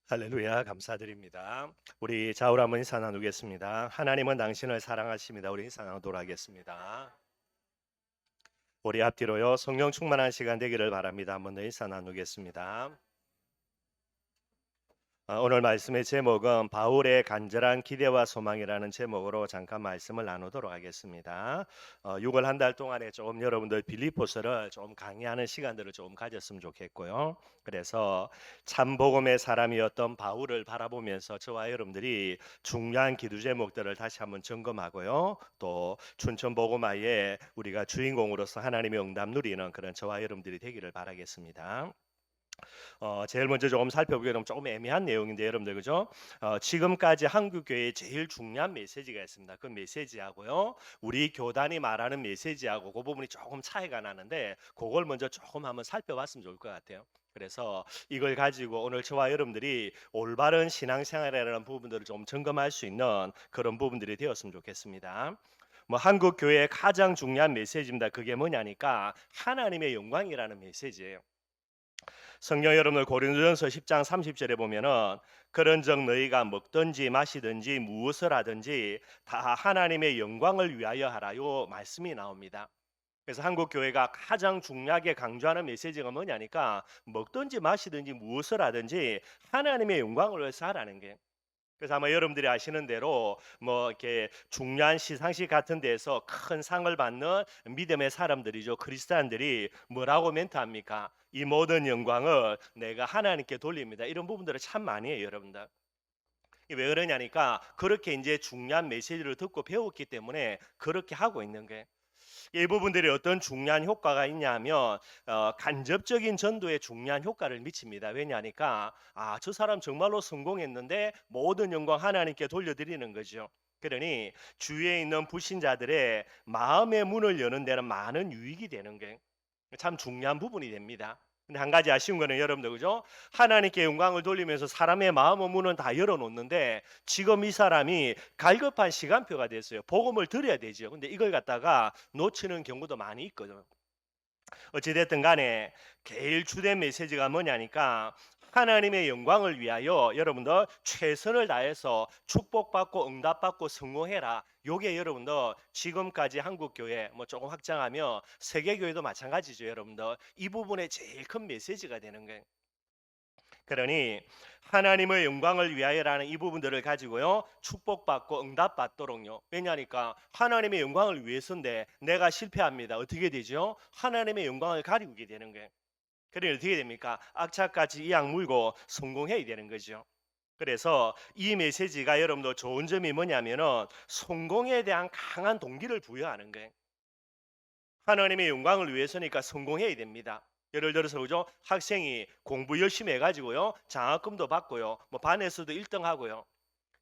할렐루야, 감사드립니다. 우리 좌우로 한번 인사 나누겠습니다. 하나님은 당신을 사랑하십니다. 우리 인사 나누도록 하겠습니다. 우리 앞뒤로요, 성령 충만한 시간 되기를 바랍니다. 한번 더 인사 나누겠습니다. 오늘 말씀의 제목은 바울의 간절한 기대와 소망이라는 제목으로 잠깐 말씀을 나누도록 하겠습니다. 6월 한 달 동안에 좀 여러분들 빌립보서를 좀 강의하는 시간들을 좀 가졌으면 좋겠고요. 그래서 참 복음의 사람이었던 바울을 바라보면서 저와 여러분들이 중요한 기도 제목들을 다시 한번 점검하고요. 또 춘천 복음화에 우리가 주인공으로서 하나님의 응답 누리는 그런 저와 여러분들이 되기를 바라겠습니다. 제일 먼저 조금 살펴보게 되면 조금 애매한 내용인데 여러분들 그죠? 지금까지 한국 교회에 제일 중요한 메시지가 있습니다. 그 메시지하고요. 우리 교단이 말하는 메시지하고 그 부분이 조금 차이가 나는데 그걸 먼저 조금 한번 살펴봤으면 좋을 것 같아요. 그래서 이걸 가지고 오늘 저와 여러분들이 올바른 신앙생활이라는 부분들을 좀 점검할 수 있는 그런 부분들이 되었으면 좋겠습니다. 한국 교회의 가장 중요한 메시지입니다. 그게 뭐냐니까 하나님의 영광이라는 메시지예요. 성경 여러분들 고린도전서 10장 30절에 보면은 그런즉 너희가 먹든지 마시든지 무엇을 하든지 다 하나님의 영광을 위하여 하라요 말씀이 나옵니다. 그래서 한국 교회가 가장 중요하게 강조하는 메시지가 뭐냐니까 먹든지 마시든지 무엇을 하든지 하나님의 영광을 위해서 하라는 게. 그래서 아마 여러분들이 아시는 대로 이렇게 중요한 시상식 같은 데서 큰 상을 받는 믿음의 사람들이죠. 그리스도인들이 뭐라고 멘트합니까? 이 모든 영광을 내가 하나님께 돌립니다. 이런 부분들을 참 많이 해요, 여러분들. 왜 그러냐니까 그렇게 이제 중요한 메시지를 듣고 배웠기 때문에 그렇게 하고 있는 거예요. 이 부분들이 어떤 중요한 효과가 있냐면 간접적인 전도에 중요한 효과를 미칩니다. 왜냐하니까 저 사람 정말로 성공했는데 모든 영광 하나님께 돌려드리는 거죠. 그러니 주위에 있는 불신자들의 마음의 문을 여는 데는 많은 유익이 되는 게 참 중요한 부분이 됩니다. 근데 한 가지 아쉬운 거는 여러분들 그죠? 하나님께 영광을 돌리면서 사람의 마음의 문은 다 열어놓는데 지금 이 사람이 갈급한 시간표가 됐어요. 복음을 드려야 되죠. 근데 이걸 갖다가 놓치는 경우도 많이 있거든요. 어찌됐든 간에 제일 주된 메시지가 뭐냐니까 하나님의 영광을 위하여 여러분들 최선을 다해서 축복받고 응답받고 성공해라. 요게 여러분들 지금까지 한국교회 조금 확장하면 세계교회도 마찬가지죠. 여러분들 이 부분에 제일 큰 메시지가 되는 거예요. 그러니 하나님의 영광을 위하여라는 이 부분들을 가지고요 축복받고 응답받도록요. 왜냐하니까 하나님의 영광을 위해서인데 내가 실패합니다. 어떻게 되죠? 하나님의 영광을 가리우게 되는 거예요. 그러니 어떻게 됩니까? 악착같이 이악 물고 성공해야 되는 거죠. 그래서 이 메시지가 여러분도 좋은 점이 뭐냐면은 성공에 대한 강한 동기를 부여하는 거예요. 하나님의 영광을 위해서니까 성공해야 됩니다. 예를 들어서 그죠? 학생이 공부 열심히 해가지고요 장학금도 받고요 반에서도 1등 하고요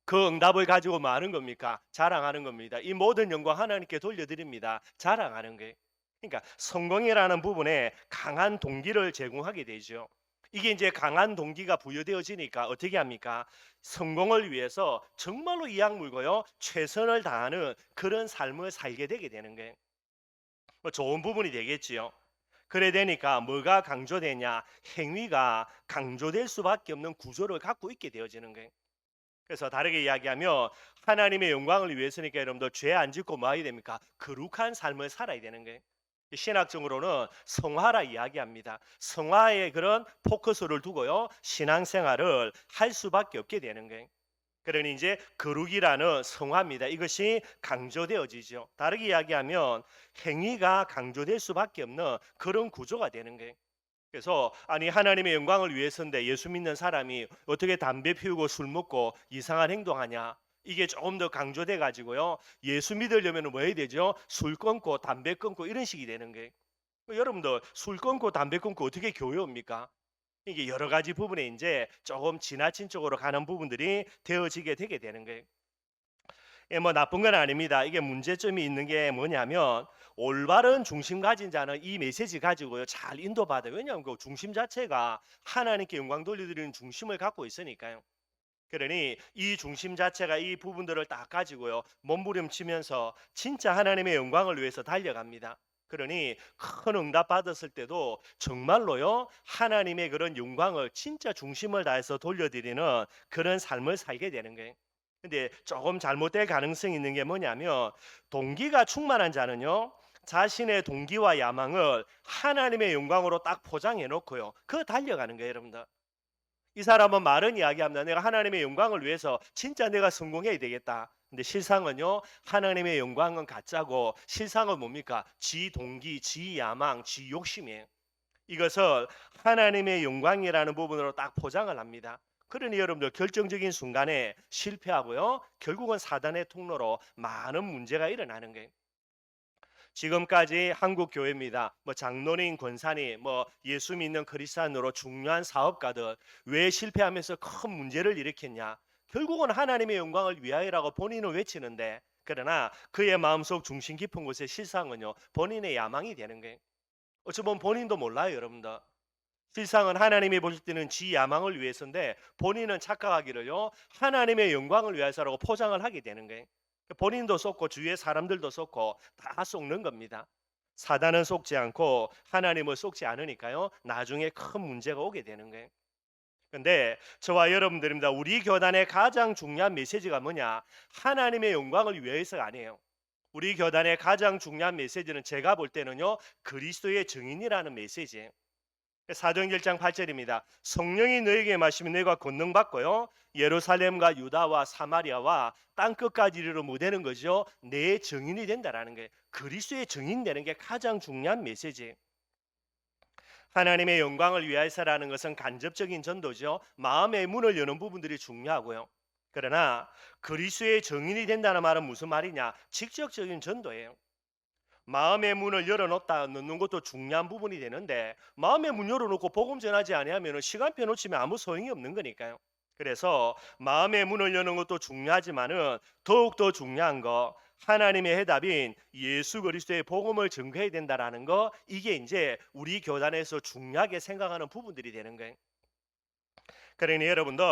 그 응답을 가지고 뭐 하는 겁니까? 자랑하는 겁니다. 이 모든 영광 하나님께 돌려드립니다. 자랑하는 거예요. 그러니까 성공이라는 부분에 강한 동기를 제공하게 되죠. 이게 이제 강한 동기가 부여되어지니까 어떻게 합니까? 성공을 위해서 정말로 이악 물고요 최선을 다하는 그런 삶을 살게 되게 되는 거예요. 좋은 부분이 되겠지요. 그래 되니까 뭐가 강조되냐? 행위가 강조될 수밖에 없는 구조를 갖고 있게 되어지는 거예요. 그래서 다르게 이야기하면 하나님의 영광을 위해서니까 여러분들 죄 안 짓고 뭐 해야 됩니까? 거룩한 삶을 살아야 되는 거예요. 신학적으로는 성화라 이야기합니다. 성화에 그런 포커스를 두고요 신앙생활을 할 수밖에 없게 되는 거예요. 그러니 이제 거룩이라는 성화입니다. 이것이 강조되어지죠. 다르게 이야기하면 행위가 강조될 수밖에 없는 그런 구조가 되는 거예요. 그래서 아니 하나님의 영광을 위해서인데 예수 믿는 사람이 어떻게 담배 피우고 술 먹고 이상한 행동하냐? 이게 조금 더 강조돼 가지고요. 예수 믿으려면 뭐 해야 되죠? 술 끊고 담배 끊고 이런 식이 되는 거예요. 여러분들 술 끊고 담배 끊고 어떻게 교회 옵니까? 이게 여러 가지 부분에 이제 조금 지나친 쪽으로 가는 부분들이 되어지게 되게 되는 거예요. 나쁜 건 아닙니다. 이게 문제점이 있는 게 뭐냐면 올바른 중심 가진 자는 이 메시지 가지고요 잘 인도받아요. 왜냐하면 그 중심 자체가 하나님께 영광 돌려드리는 중심을 갖고 있으니까요. 그러니 이 중심 자체가 이 부분들을 딱 가지고요 몸부림치면서 진짜 하나님의 영광을 위해서 달려갑니다. 그러니 큰 응답 받았을 때도 정말로요, 하나님의 그런 영광을 진짜 중심을 다해서 돌려드리는 그런 삶을 살게 되는 거예요. 근데 조금 잘못될 가능성이 있는 게 뭐냐면, 동기가 충만한 자는요, 자신의 동기와 야망을 하나님의 영광으로 딱 포장해 놓고요, 그 달려가는 거예요, 여러분들. 이 사람은 말은 이야기합니다. 내가 하나님의 영광을 위해서 진짜 내가 성공해야 되겠다. 근데 실상은요, 하나님의 영광은 가짜고 실상은 뭡니까? 지 동기, 지 야망, 지 욕심이에요. 이것을 하나님의 영광이라는 부분으로 딱 포장을 합니다. 그러니 여러분들 결정적인 순간에 실패하고요, 결국은 사단의 통로로 많은 문제가 일어나는 거예요. 지금까지 한국 교회입니다. 뭐 장로님, 권사님, 뭐 예수 믿는 크리스찬으로 중요한 사업가들 왜 실패하면서 큰 문제를 일으켰냐? 결국은 하나님의 영광을 위하여라고 본인은 외치는데, 그러나 그의 마음속 중심 깊은 곳의 실상은요, 본인의 야망이 되는 거예요. 어찌 보면 본인도 몰라요, 여러분들. 실상은 하나님이 보실 때는 지 야망을 위해서인데, 본인은 착각하기를요, 하나님의 영광을 위해서라고 포장을 하게 되는 거예요. 본인도 속고 주위의 사람들도 속고 다 속는 겁니다. 사단은 속지 않고 하나님을 속지 않으니까요, 나중에 큰 문제가 오게 되는 거예요. 근데 저와 여러분들입니다. 우리 교단의 가장 중요한 메시지가 뭐냐? 하나님의 영광을 위해서가 아니에요. 우리 교단의 가장 중요한 메시지는 제가 볼 때는요, 그리스도의 증인이라는 메시지예요. 사도행전 1장 8절입니다. 성령이 너에게 마시면 너희가 권능 받고요, 예루살렘과 유다와 사마리아와 땅 끝까지 이르러 무대는 거죠. 내 증인이 된다라는 게, 그리스도의 증인 되는 게 가장 중요한 메시지. 하나님의 영광을 위하여서라는 것은 간접적인 전도죠. 마음의 문을 여는 부분들이 중요하고요. 그러나 그리스도의 증인이 된다는 말은 무슨 말이냐? 직접적인 전도예요. 마음의 문을 열어놓다 넣는 것도 중요한 부분이 되는데, 마음의 문 열어놓고 복음 전하지 아니하면 시간표 놓치면 아무 소용이 없는 거니까요. 그래서 마음의 문을 여는 것도 중요하지만은 더욱더 중요한 거, 하나님의 해답인 예수 그리스도의 복음을 증거해야 된다라는 거, 이게 이제 우리 교단에서 중요하게 생각하는 부분들이 되는 거예요. 그러니 여러분들,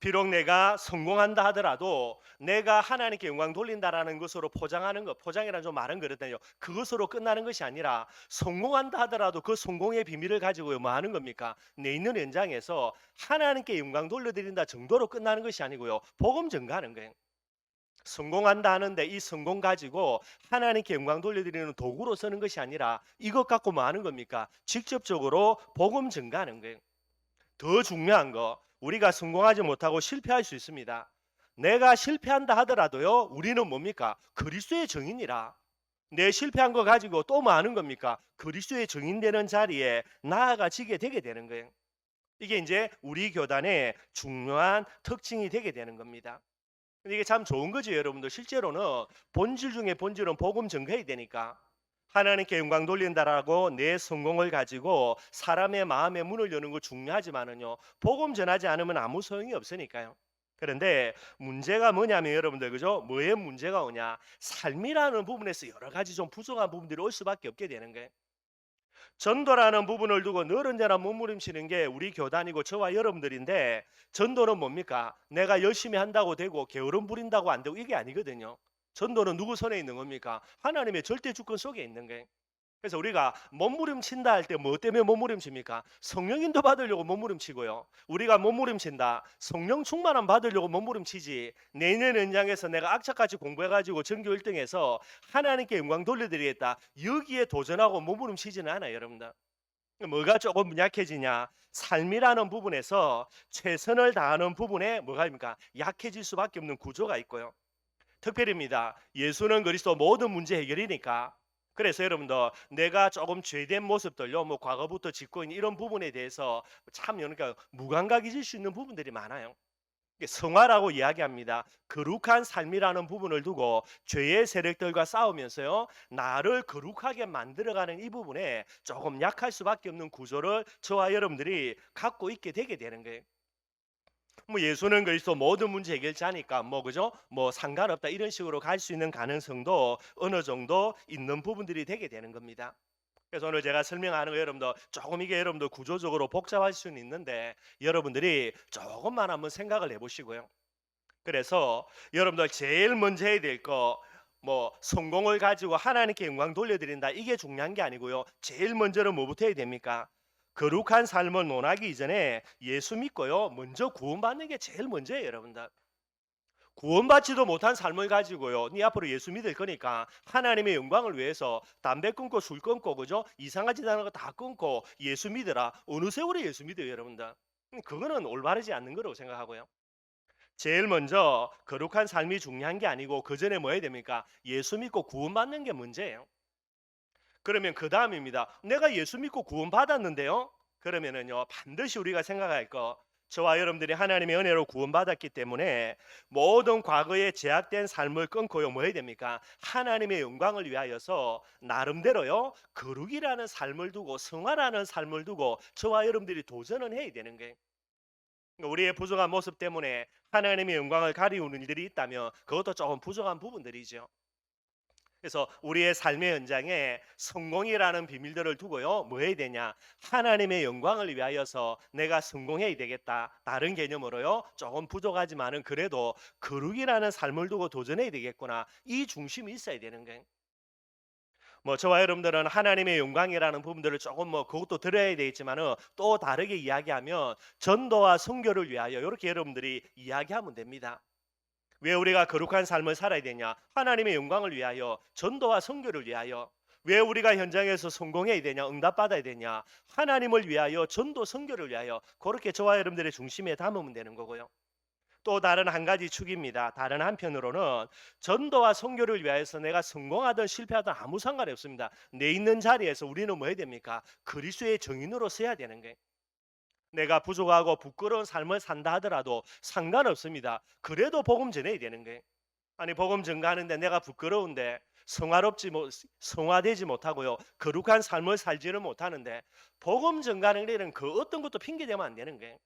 비록 내가 성공한다 하더라도 내가 하나님께 영광 돌린다라는 것으로 포장하는 것, 포장이란 좀 말은 그렇다요, 그것으로 끝나는 것이 아니라, 성공한다 하더라도 그 성공의 비밀을 가지고 뭐 하는 겁니까? 내 있는 현장에서 하나님께 영광 돌려드린다 정도로 끝나는 것이 아니고요, 복음 전가하는 거예요. 성공한다 하는데 이 성공 가지고 하나님께 영광 돌려드리는 도구로 쓰는 것이 아니라, 이것 갖고 뭐 하는 겁니까? 직접적으로 복음 전가하는 거예요. 더 중요한 거, 우리가 성공하지 못하고 실패할 수 있습니다. 내가 실패한다 하더라도요, 우리는 뭡니까? 그리스도의 증인이라. 내 실패한 거 가지고 또 뭐 하는 겁니까? 그리스도의 증인되는 자리에 나아가지게 되게 되는 거예요. 이게 이제 우리 교단의 중요한 특징이 되게 되는 겁니다. 근데 이게 참 좋은 거죠, 여러분들. 실제로는 본질 중에 본질은 복음 전가해야 되니까. 하나님께 영광 돌린다라고 내 성공을 가지고 사람의 마음의 문을 여는 거 중요하지만은요, 복음 전하지 않으면 아무 소용이 없으니까요. 그런데 문제가 뭐냐면 여러분들, 그죠? 뭐에 문제가 오냐? 삶이라는 부분에서 여러 가지 좀 부족한 부분들이 올 수밖에 없게 되는 거예요. 전도라는 부분을 두고 늘 언제나 몸부림치는 게 우리 교단이고 저와 여러분들인데, 전도는 뭡니까? 내가 열심히 한다고 되고 게으름 부린다고 안 되고 이게 아니거든요. 전도는 누구 손에 있는 겁니까? 하나님의 절대 주권 속에 있는 거예요. 그래서 우리가 몸부림친다 할 때 뭐 때문에 몸부림칩니까? 성령 인도 받으려고 몸부림치고요. 우리가 몸부림친다, 성령 충만함 받으려고 몸부림치지, 내년 연장에서 내가 악착같이 공부해가지고 전교 1등해서 하나님께 영광 돌려드리겠다, 여기에 도전하고 몸부림치지는 않아요, 여러분들. 뭐가 조금 약해지냐? 삶이라는 부분에서 최선을 다하는 부분에 뭐가입니까? 약해질 수밖에 없는 구조가 있고요. 특별입니다. 예수는 그리스도 모든 문제 해결이니까. 그래서 여러분들, 내가 조금 죄된 모습들요, 뭐 과거부터 짓고 있는 이런 부분에 대해서 참 그러니까 무감각해질 수 있는 부분들이 많아요. 성화라고 이야기합니다. 거룩한 삶이라는 부분을 두고 죄의 세력들과 싸우면서요, 나를 거룩하게 만들어가는 이 부분에 조금 약할 수밖에 없는 구조를 저와 여러분들이 갖고 있게 되게 되는 거예요. 뭐 예수는 그리스도 모든 문제 해결자니까 뭐 그죠? 뭐 상관없다 이런 식으로 갈 수 있는 가능성도 어느 정도 있는 부분들이 되게 되는 겁니다. 그래서 오늘 제가 설명하는 거, 여러분들 조금 이게 여러분들 구조적으로 복잡할 수는 있는데, 여러분들이 조금만 한번 생각을 해보시고요. 그래서 여러분들 제일 먼저 해야 될 거, 뭐 성공을 가지고 하나님께 영광 돌려드린다 이게 중요한 게 아니고요. 제일 먼저는 뭐부터 해야 됩니까? 거룩한 삶을 논하기 이전에 예수 믿고요. 먼저 구원받는 게 제일 먼저예요, 여러분들. 구원받지도 못한 삶을 가지고요. 네 앞으로 예수 믿을 거니까 하나님의 영광을 위해서 담배 끊고 술 끊고 그죠? 이상한 짓 하는 거 다 끊고 예수 믿으라. 어느 세월에 예수 믿어요, 여러분들? 그거는 올바르지 않는 거라고 생각하고요. 제일 먼저 거룩한 삶이 중요한 게 아니고 그 전에 뭐 해야 됩니까? 예수 믿고 구원받는 게 문제예요. 그러면 그 다음입니다. 내가 예수 믿고 구원받았는데요. 그러면은요 반드시 우리가 생각할 거 저와 여러분들이 하나님의 은혜로 구원받았기 때문에 모든 과거에 제약된 삶을 끊고요 뭐 해야 됩니까? 하나님의 영광을 위하여서 나름대로요 거룩이라는 삶을 두고 성화라는 삶을 두고 저와 여러분들이 도전을 해야 되는 거예요. 그러니까 우리의 부족한 모습 때문에 하나님의 영광을 가리우는 일들이 있다면 그것도 조금 부족한 부분들이죠. 그래서 우리의 삶의 현장에 성공이라는 비밀들을 두고요. 뭐 해야 되냐? 하나님의 영광을 위하여서 내가 성공해야 되겠다. 다른 개념으로요. 조금 부족하지만은 그래도 거룩이라는 삶을 두고 도전해야 되겠구나. 이 중심이 있어야 되는 거예요. 뭐 저와 여러분들은 하나님의 영광이라는 부분들을 조금 뭐 그것도 들어야 되겠지만은 또 다르게 이야기하면 전도와 선교를 위하여 이렇게 여러분들이 이야기하면 됩니다. 왜 우리가 거룩한 삶을 살아야 되냐? 하나님의 영광을 위하여, 전도와 선교를 위하여. 왜 우리가 현장에서 성공해야 되냐? 응답받아야 되냐? 하나님을 위하여, 전도, 선교를 위하여. 그렇게 저와 여러분들의 중심에 담으면 되는 거고요. 또 다른 한 가지 축입니다. 다른 한편으로는 전도와 선교를 위하여서 내가 성공하든 실패하든 아무 상관이 없습니다. 내 있는 자리에서 우리는 뭐 해야 됩니까? 그리스도의 정인으로 서야 되는 거예요. 내가 부족하고 부끄러운 삶을 산다 하더라도 상관없습니다. 그래도 복음 전해야 되는 거예요. 아니 복음 전가하는데 내가 부끄러운데 성화되지 못하고요. 거룩한 삶을 살지를 못하는데 복음 전가하는 일은 그 어떤 것도 핑계 대면 안 되는 거예요.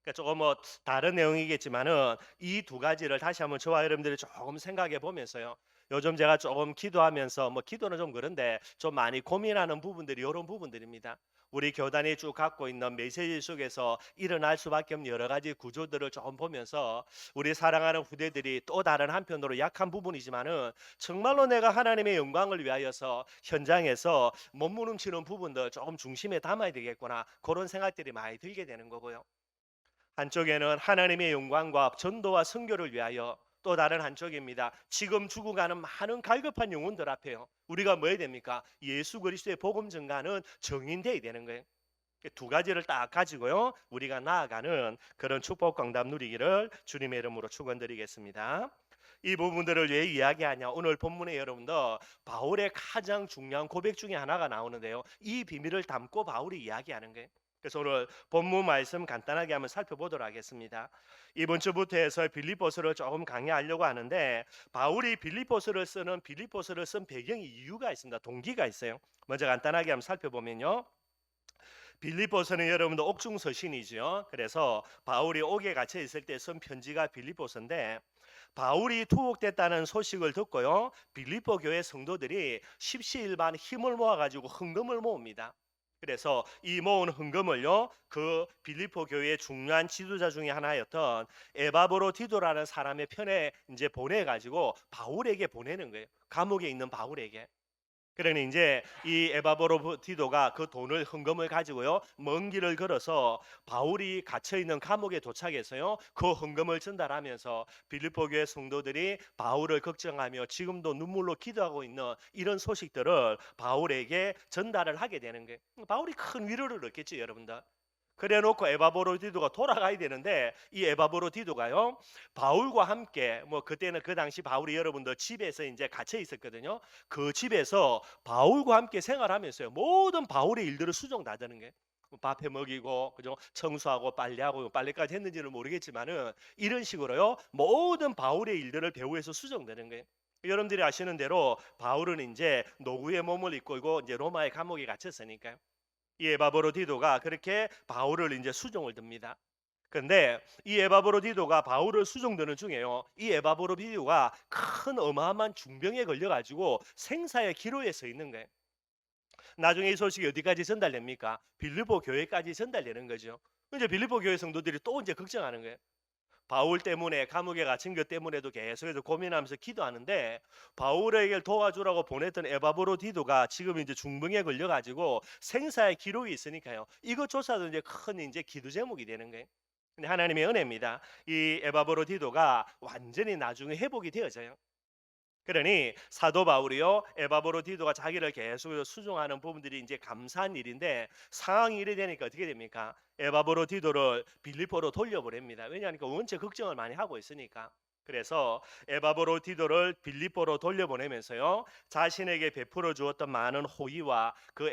그러니까 조금 뭐 다른 내용이겠지만은 이 두 가지를 다시 한번 저와 여러분들이 조금 생각해 보면서요. 요즘 제가 조금 기도하면서 뭐 기도는 좀 그런데 좀 많이 고민하는 부분들이 이런 부분들입니다. 우리 교단이 쭉 갖고 있는 메시지 속에서 일어날 수밖에 없는 여러 가지 구조들을 조금 보면서 우리 사랑하는 후대들이 또 다른 한편으로 약한 부분이지만은 정말로 내가 하나님의 영광을 위하여서 현장에서 몸부림치는 부분들 조금 중심에 담아야 되겠구나 그런 생각들이 많이 들게 되는 거고요. 한쪽에는 하나님의 영광과 전도와 선교를 위하여 또 다른 한쪽입니다. 지금 죽어가는 많은 갈급한 영혼들 앞에요. 우리가 뭐 해야 됩니까? 예수 그리스도의 복음 전가는 정인되어야 되는 거예요. 두 가지를 딱 가지고요. 우리가 나아가는 그런 축복 강담 누리기를 주님의 이름으로 축원드리겠습니다. 이 부분들을 왜 이야기하냐? 오늘 본문에 여러분들 바울의 가장 중요한 고백 중에 하나가 나오는데요. 이 비밀을 담고 바울이 이야기하는 거예요. 그래서 오늘 본문 말씀 간단하게 한번 살펴보도록 하겠습니다. 이번 주부터 해서 빌립보서를 조금 강의하려고 하는데 바울이 빌립보서를 쓴 배경이 이유가 있습니다. 동기가 있어요. 먼저 간단하게 한번 살펴보면요. 빌립보서는 여러분들 옥중 서신이죠. 그래서 바울이 옥에 갇혀 있을 때 쓴 편지가 빌립보서인데 바울이 투옥됐다는 소식을 듣고요. 빌립보 교회 성도들이 십시일반 힘을 모아 가지고 헌금을 모읍니다. 그래서 이 모은 헌금을요 그 빌립보 교회의 중요한 지도자 중에 하나였던 에바브로디도라는 사람의 편에 이제 보내 가지고 바울에게 보내는 거예요. 감옥에 있는 바울에게. 그러니 이제 이 에바브로디도가 그 돈을 헌금을 가지고요 먼 길을 걸어서 바울이 갇혀 있는 감옥에 도착해서요 그 헌금을 전달하면서 빌립보 교회 성도들이 바울을 걱정하며 지금도 눈물로 기도하고 있는 이런 소식들을 바울에게 전달을 하게 되는 거예요. 바울이 큰 위로를 얻겠죠, 여러분들. 그래 놓고 에바브로디도가 돌아가야 되는데 이 에바브로디도가요 바울과 함께 뭐 그때는 그 당시 바울이 여러분들 집에서 이제 갇혀 있었거든요. 그 집에서 바울과 함께 생활하면서요 모든 바울의 일들을 수정다드는 게 밥해 먹이고 그죠 청소하고 빨래하고 빨래까지 했는지는 모르겠지만은 이런 식으로요 모든 바울의 일들을 배후에서 수정되는 거예요. 여러분들이 아시는 대로 바울은 이제 노구의 몸을 입고 있고 이제 로마의 감옥에 갇혔으니까요. 이 에바브로디도가 그렇게 바울을 이제 수종을 듭니다. 근데 이 에바브로디도가 바울을 수종드는 중에요. 이 에바브로디도가 큰 어마어마한 중병에 걸려가지고 생사의 기로에 서 있는 거예요. 나중에 이 소식이 어디까지 전달됩니까? 빌립보 교회까지 전달되는 거죠. 이제 빌립보 교회 성도들이 또 이제 걱정하는 거예요. 바울 때문에 감옥에 갇힌 것 때문에도 계속해서 고민하면서 기도하는데 바울에게 도와주라고 보냈던 에바브로디도가 지금 이제 중병에 걸려가지고 생사의 기록이 있으니까요. 이것조차도 이제 큰 이제 기도 제목이 되는 거예요. 근데 하나님의 은혜입니다. 이 에바브로디도가 완전히 나중에 회복이 되어져요. 그러니 사도 바울이요 에바브로디도가 자기를 계속 수종하는 부분들이 이제 감사한 일인데 상황이 이래 되니까 어떻게 됩니까? 에바브로디도를 빌립보로 돌려보냅니다. 왜냐하니까 원체 걱정을 많이 하고 있으니까. 그래서 에바브로디도를 빌립보로 돌려보내면서요 자신에게 베풀어 주었던 많은 호의와 그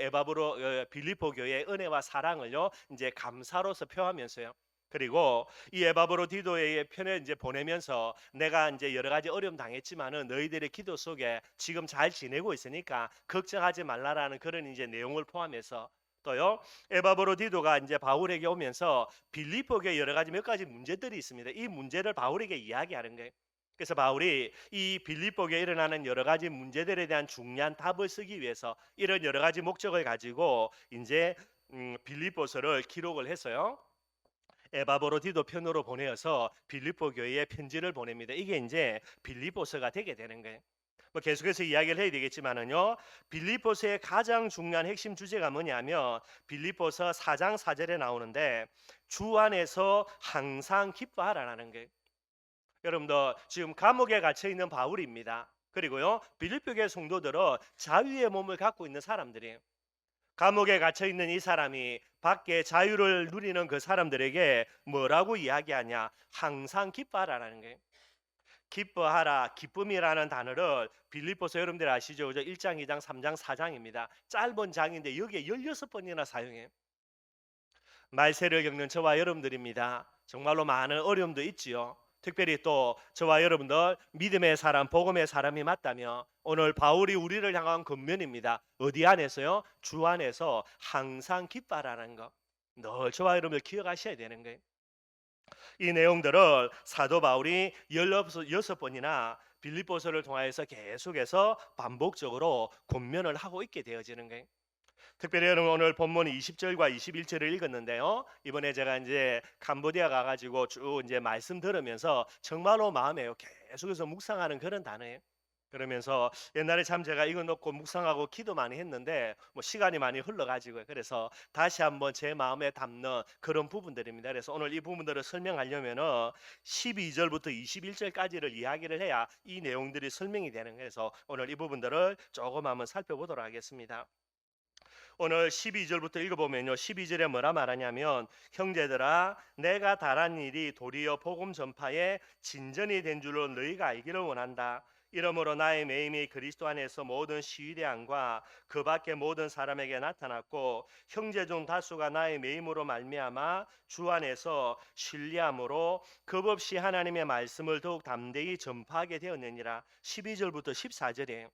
빌립보 교회의 은혜와 사랑을요 이제 감사로서 표하면서요. 그리고 이 에바브로디도의 편에 이제 보내면서 내가 이제 여러 가지 어려움 당했지만은 너희들의 기도 속에 지금 잘 지내고 있으니까 걱정하지 말라라는 그런 이제 내용을 포함해서 또요 에바브로디도가 이제 바울에게 오면서 빌립보교에 여러 가지 몇 가지 문제들이 있습니다. 이 문제를 바울에게 이야기하는 거예요. 그래서 바울이 이 빌립보교에 일어나는 여러 가지 문제들에 대한 중요한 답을 쓰기 위해서 이런 여러 가지 목적을 가지고 이제 빌립보서를 기록을 해서요. 에바브로디도 편으로 보내어서 빌립보 교회에 편지를 보냅니다. 이게 이제 빌립보서가 되게 되는 거예요. 뭐 계속해서 이야기를 해야 되겠지만은요. 빌립보서의 가장 중요한 핵심 주제가 뭐냐면 빌립보서 4장 4절에 나오는데 주 안에서 항상 기뻐하라는 거예요. 여러분들 지금 감옥에 갇혀 있는 바울입니다. 그리고요. 빌립보 교회 성도들은 자유의 몸을 갖고 있는 사람들이에요. 감옥에 갇혀 있는 이 사람이 밖에 자유를 누리는 그 사람들에게 뭐라고 이야기하냐? 항상 기뻐하라는 거예요. 기뻐하라, 기쁨이라는 단어를 빌립보서 여러분들 아시죠? 1장, 2장, 3장, 4장입니다. 짧은 장인데 여기에 16번이나 사용해요. 말세를 겪는 저와 여러분들입니다. 정말로 많은 어려움도 있지요. 특별히 또 저와 여러분들 믿음의 사람, 복음의 사람이 맞다면 오늘 바울이 우리를 향한 권면입니다. 어디 안에서요? 주 안에서 항상 기뻐하라는 거. 늘 저와 여러분들 기억하셔야 되는 거예요. 이 내용들을 사도 바울이 16번이나 빌립보서를 통하여서 계속해서 반복적으로 권면을 하고 있게 되어지는 거예요. 특별히 여러분 오늘 본문 20절과 21절을 읽었는데요. 이번에 제가 이제 캄보디아 가가지고 쭉 이제 말씀 들으면서 정말로 마음에 계속해서 묵상하는 그런 단어예요. 그러면서 옛날에 참 제가 이거 놓고 묵상하고 기도 많이 했는데 뭐 시간이 많이 흘러가지고 그래서 다시 한번 제 마음에 담는 그런 부분들입니다. 그래서 오늘 이 부분들을 설명하려면은 12절부터 21절까지를 이야기를 해야 이 내용들이 설명이 되는 거예요. 그래서 오늘 이 부분들을 조금 한번 살펴보도록 하겠습니다. 오늘 12절부터 읽어보면요. 12절에 뭐라 말하냐면 형제들아 내가 달한 일이 도리어 복음 전파에 진전이 된 줄로 너희가 알기를 원한다. 이러므로 나의 매임이 그리스도 안에서 모든 시위대함과 그 밖에 모든 사람에게 나타났고 형제 중 다수가 나의 매임으로 말미암아 주 안에서 신뢰함으로 겁없이 하나님의 말씀을 더욱 담대히 전파하게 되었느니라. 12절부터 14절이에요.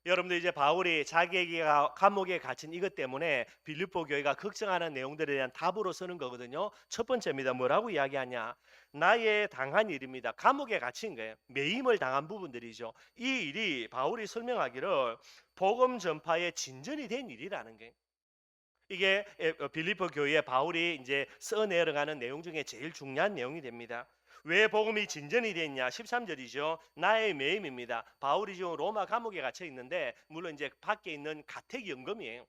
여러분들 이제 바울이 자기가 감옥에 갇힌 이것 때문에 빌립보 교회가 걱정하는 내용들에 대한 답으로 쓰는 거거든요. 첫 번째입니다. 뭐라고 이야기하냐? 나의 당한 일입니다. 감옥에 갇힌 거예요. 매임을 당한 부분들이죠. 이 일이 바울이 설명하기를 복음 전파의 진전이 된 일이라는 거예요. 이게 빌립보 교회에 바울이 이제 써내려가는 내용 중에 제일 중요한 내용이 됩니다. 왜 복음이 진전이 됐냐? 13절이죠. 나의 매임입니다. 바울이 지금 로마 감옥에 갇혀 있는데 물론 이제 밖에 있는 가택 연금이에요.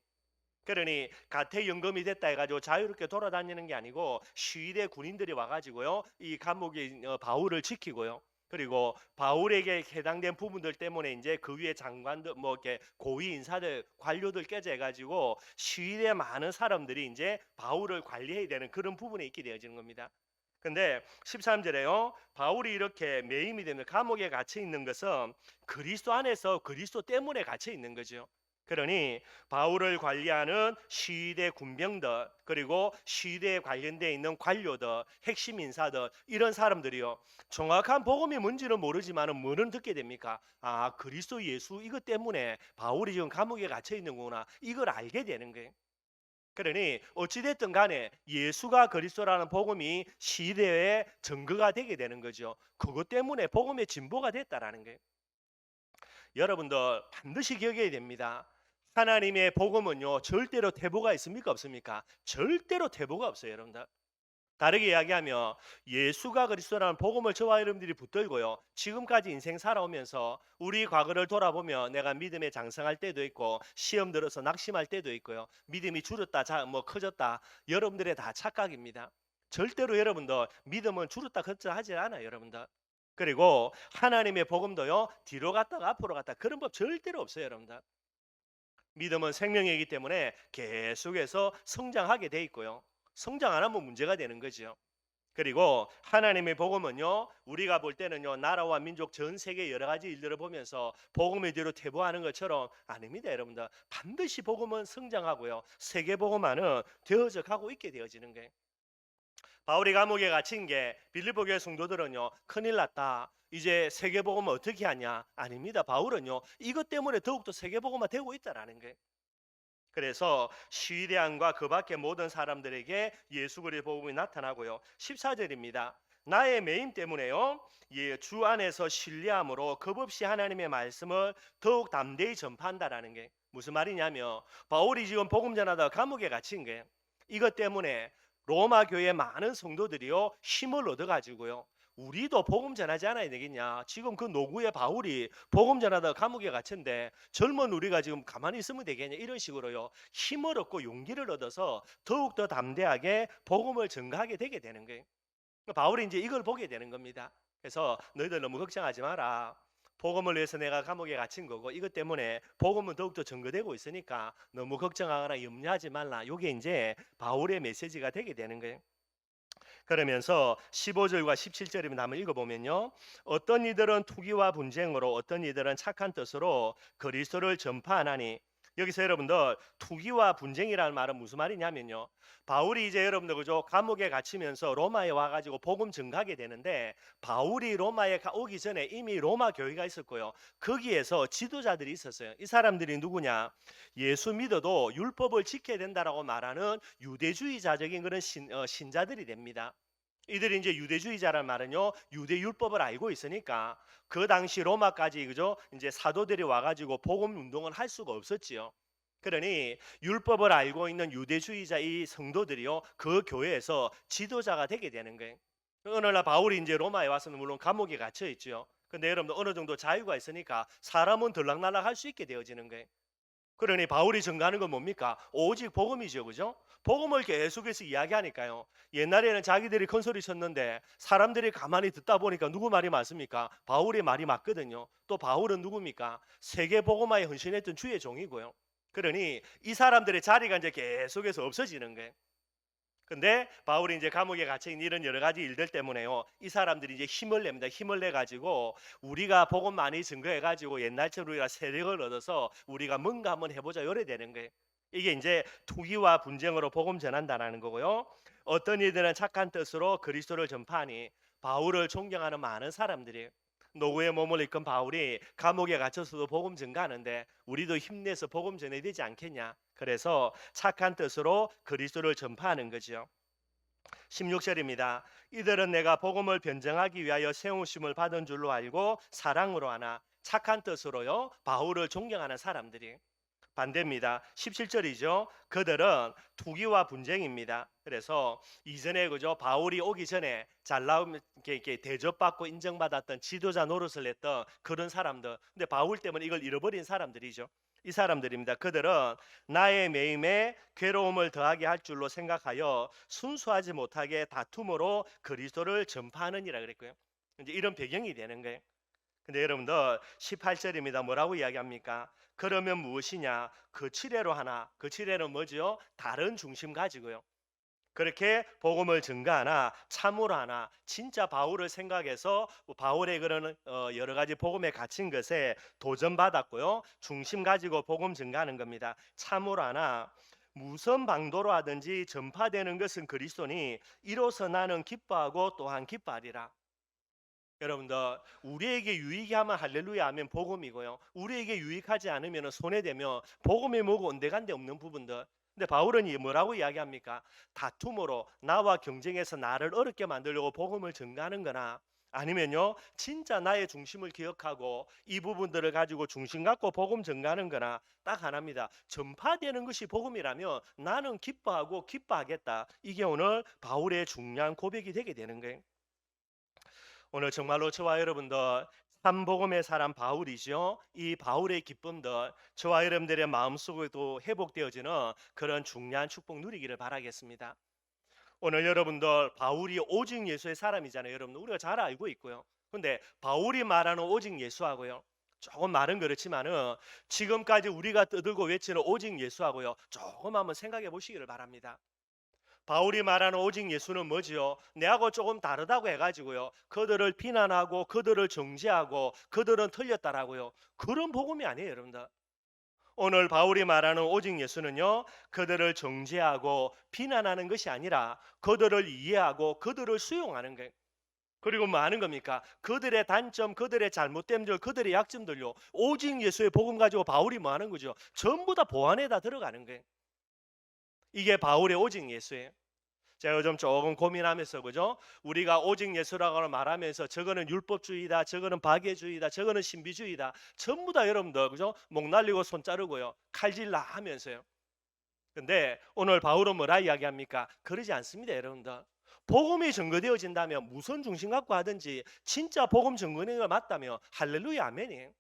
그러니 가택 연금이 됐다 해가지고 자유롭게 돌아다니는 게 아니고 시위대 군인들이 와가지고요 이 감옥에 바울을 지키고요. 그리고 바울에게 해당된 부분들 때문에 이제 그 위에 장관들 뭐 이렇게 고위 인사들 관료들 껴져 해가지고 시위대 많은 사람들이 이제 바울을 관리해야 되는 그런 부분에 있게 되어지는 겁니다. 근데 13절에요. 바울이 이렇게 매임이 되면 감옥에 갇혀 있는 것은 그리스도 안에서 그리스도 때문에 갇혀 있는 거죠. 그러니 바울을 관리하는 시위대 군병들 그리고 시위대에 관련되어 있는 관료들 핵심 인사들 이런 사람들이요 정확한 복음이 뭔지는 모르지만 뭐는 듣게 됩니까? 아 그리스도 예수 이것 때문에 바울이 지금 감옥에 갇혀 있는구나 이걸 알게 되는 거예요. 그러니 어찌됐든 간에 예수가 그리스도라는 복음이 시대의 증거가 되게 되는 거죠. 그것 때문에 복음의 진보가 됐다라는 거예요. 여러분들 반드시 기억해야 됩니다. 하나님의 복음은요 절대로 퇴보가 있습니까 없습니까? 절대로 퇴보가 없어요 여러분들. 다르게 이야기하면 예수가 그리스도라는 복음을 저와 여러분들이 붙들고요. 지금까지 인생 살아오면서 우리 과거를 돌아보면 내가 믿음에 장성할 때도 있고 시험 들어서 낙심할 때도 있고요. 믿음이 줄었다, 커졌다. 여러분들의 다 착각입니다. 절대로 여러분들 믿음은 줄었다 커졌다 하지 않아요, 여러분들. 그리고 하나님의 복음도요. 뒤로 갔다가 앞으로 갔다 그런 법 절대로 없어요, 여러분들. 믿음은 생명이기 때문에 계속해서 성장하게 돼 있고요. 성장 안 하면 문제가 되는 거죠. 그리고 하나님의 복음은요. 우리가 볼 때는요. 나라와 민족 전 세계 여러 가지 일들을 보면서 복음의 뒤로 퇴보하는 것처럼 아닙니다, 여러분들. 반드시 복음은 성장하고요. 세계 복음화는 되어져 가고 있게 되어지는 거예요. 바울이 감옥에 갇힌 게 빌립보 교회 성도들은요. 큰일 났다. 이제 세계 복음은 어떻게 하냐? 아닙니다. 바울은요. 이것 때문에 더욱더 세계 복음화 되고 있다라는 거예요. 그래서 시대안과 그 밖의 모든 사람들에게 예수 그리스도의 복음이 나타나고요. 14절입니다. 나의 매임 때문에요. 예, 주 안에서 신뢰함으로 겁없이 하나님의 말씀을 더욱 담대히 전파한다라는 게 무슨 말이냐면 바울이 지금 복음 전하다가 감옥에 갇힌 게 이것 때문에 로마 교회 많은 성도들이요 힘을 얻어 가지고요. 우리도 복음 전하지 않아야 되겠냐. 지금 그 노구의 바울이 복음 전하다가 감옥에 갇힌데 젊은 우리가 지금 가만히 있으면 되겠냐. 이런 식으로요. 힘을 얻고 용기를 얻어서 더욱더 담대하게 복음을 전가하게 되게 되는 거예요. 바울이 이제 이걸 보게 되는 겁니다. 그래서 너희들 너무 걱정하지 마라. 복음을 위해서 내가 감옥에 갇힌 거고 이것 때문에 복음은 더욱더 증거되고 있으니까 너무 걱정하거나 염려하지 말라. 이게 이제 바울의 메시지가 되게 되는 거예요. 그러면서 15절과 17절입니다. 한번 읽어보면요. 어떤 이들은 투기와 분쟁으로 어떤 이들은 착한 뜻으로 그리스도를 전파하나니 여기서 여러분들 투기와 분쟁이라는 말은 무슨 말이냐면요. 바울이 이제 여러분들 그죠 감옥에 갇히면서 로마에 와가지고 복음 전가하게 되는데 바울이 로마에 오기 전에 이미 로마 교회가 있었고요. 거기에서 지도자들이 있었어요. 이 사람들이 누구냐? 예수 믿어도 율법을 지켜야 된다라고 말하는 유대주의자적인 그런 신자들이 됩니다. 이들이 이제 유대주의자란 말은요, 유대 율법을 알고 있으니까 그 당시 로마까지 그죠? 이제 사도들이 와가지고 복음 운동을 할 수가 없었지요. 그러니 율법을 알고 있는 유대주의자 이 성도들이요, 그 교회에서 지도자가 되게 되는 거예요. 어느 날 바울이 이제 로마에 와서는 물론 감옥에 갇혀 있죠. 근데 여러분들 어느 정도 자유가 있으니까 사람은 들락날락 할 수 있게 되어지는 거예요. 그러니 바울이 증가하는 건 뭡니까? 오직 복음이죠. 그죠? 복음을 계속해서 이야기하니까요. 옛날에는 자기들이 큰 소리 쳤는데 사람들이 가만히 듣다 보니까 누구 말이 맞습니까? 바울의 말이 맞거든요. 또 바울은 누굽니까? 세계 복음화에 헌신했던 주의 종이고요. 그러니 이 사람들의 자리가 이제 계속해서 없어지는 거예요. 근데 바울이 이제 감옥에 갇혀 있는 이런 여러 가지 일들 때문에요. 이 사람들이 이제 힘을 냅니다. 힘을 내 가지고 우리가 복음 많이 증거해 가지고 옛날처럼 우리가 세력을 얻어서 우리가 뭔가 한번 해보자 요래 되는 거예요. 이게 이제 투기와 분쟁으로 복음 전한다라는 거고요. 어떤 이들은 착한 뜻으로 그리스도를 전파하니 바울을 존경하는 많은 사람들이 노구의 몸을 입은 바울이 감옥에 갇혀서도 복음 전가하는데 우리도 힘내서 복음 전해야 되지 않겠냐. 그래서 착한 뜻으로 그리스도를 전파하는 거죠. 16절입니다. 이들은 내가 복음을 변증하기 위하여 세우심을 받은 줄로 알고 사랑으로 하나 착한 뜻으로요. 바울을 존경하는 사람들이 반대입니다. 17절이죠. 그들은 투기와 분쟁입니다. 그래서 이전에 그죠 바울이 오기 전에 잘 나오면 이렇게 대접받고 인정받았던 지도자 노릇을 했던 그런 사람들. 근데 바울 때문에 이걸 잃어버린 사람들이죠. 이 사람들입니다. 그들은 나의 매임에 괴로움을 더하게 할 줄로 생각하여 순수하지 못하게 다툼으로 그리스도를 전파하느니라 그랬고요. 이제 이런 배경이 되는 거예요. 근데 여러분들 18절입니다. 뭐라고 이야기합니까? 그러면 무엇이냐? 그 칠례로 하나. 그 칠례는 뭐죠? 다른 중심 가지고요. 그렇게 복음을 증가하나 참으로 하나 진짜 바울을 생각해서 바울의 그런 여러 가지 복음에 갇힌 것에 도전받았고요. 중심 가지고 복음 증가하는 겁니다. 참으로 하나 무슨 방도로 하든지 전파되는 것은 그리스도니 이로써 나는 기뻐하고 또한 기뻐하리라. 여러분들 우리에게 유익이 하면 할렐루야 하면 복음이고요. 우리에게 유익하지 않으면 손해되면 복음이 뭐고 온데간데 없는 부분들. 근데 바울은 뭐라고 이야기합니까? 다툼으로 나와 경쟁해서 나를 어렵게 만들려고 복음을 전가하는 거나 아니면요, 진짜 나의 중심을 기억하고 이 부분들을 가지고 중심 갖고 복음 전가하는 거나 딱 하나입니다. 전파되는 것이 복음이라면 나는 기뻐하고 기뻐하겠다. 이게 오늘 바울의 중요한 고백이 되게 되는 거예요. 오늘 정말로 저와 여러분들 삼복음의 사람 바울이죠. 이 바울의 기쁨들 저와 여러분들의 마음속에도 회복되어지는 그런 중요한 축복 누리기를 바라겠습니다. 오늘 여러분들 바울이 오직 예수의 사람이잖아요. 여러분 우리가 잘 알고 있고요. 근데 바울이 말하는 오직 예수하고요. 조금 말은 그렇지만은 지금까지 우리가 떠들고 외치는 오직 예수하고요. 조금 한번 생각해 보시기를 바랍니다. 바울이 말하는 오직 예수는 뭐지요? 내하고 조금 다르다고 해가지고요. 그들을 비난하고 그들을 정죄하고 그들은 틀렸다라고요. 그런 복음이 아니에요, 여러분들. 오늘 바울이 말하는 오직 예수는요, 그들을 정죄하고 비난하는 것이 아니라 그들을 이해하고 그들을 수용하는 거예요. 그리고 뭐 하는 겁니까? 그들의 단점, 그들의 잘못됨들, 그들의 약점들요. 오직 예수의 복음 가지고 바울이 뭐 하는 거죠? 전부 다 보완에다 들어가는 거예요. 이게 바울의 오직 예수예요. 제가 요즘 조금 고민하면서 그죠? 우리가 오직 예수라고 말하면서 저거는 율법주의다, 저거는 박애주의다, 저거는 신비주의다. 전부 다 여러분들 그죠? 목 날리고 손 자르고요. 칼질라 하면서요. 근데 오늘 바울은 뭐라 이야기합니까? 그러지 않습니다, 여러분들. 복음이 증거되어진다면 무슨 중심 갖고 하든지 진짜 복음 증거되는 거 맞다면 할렐루야 아멘이에요.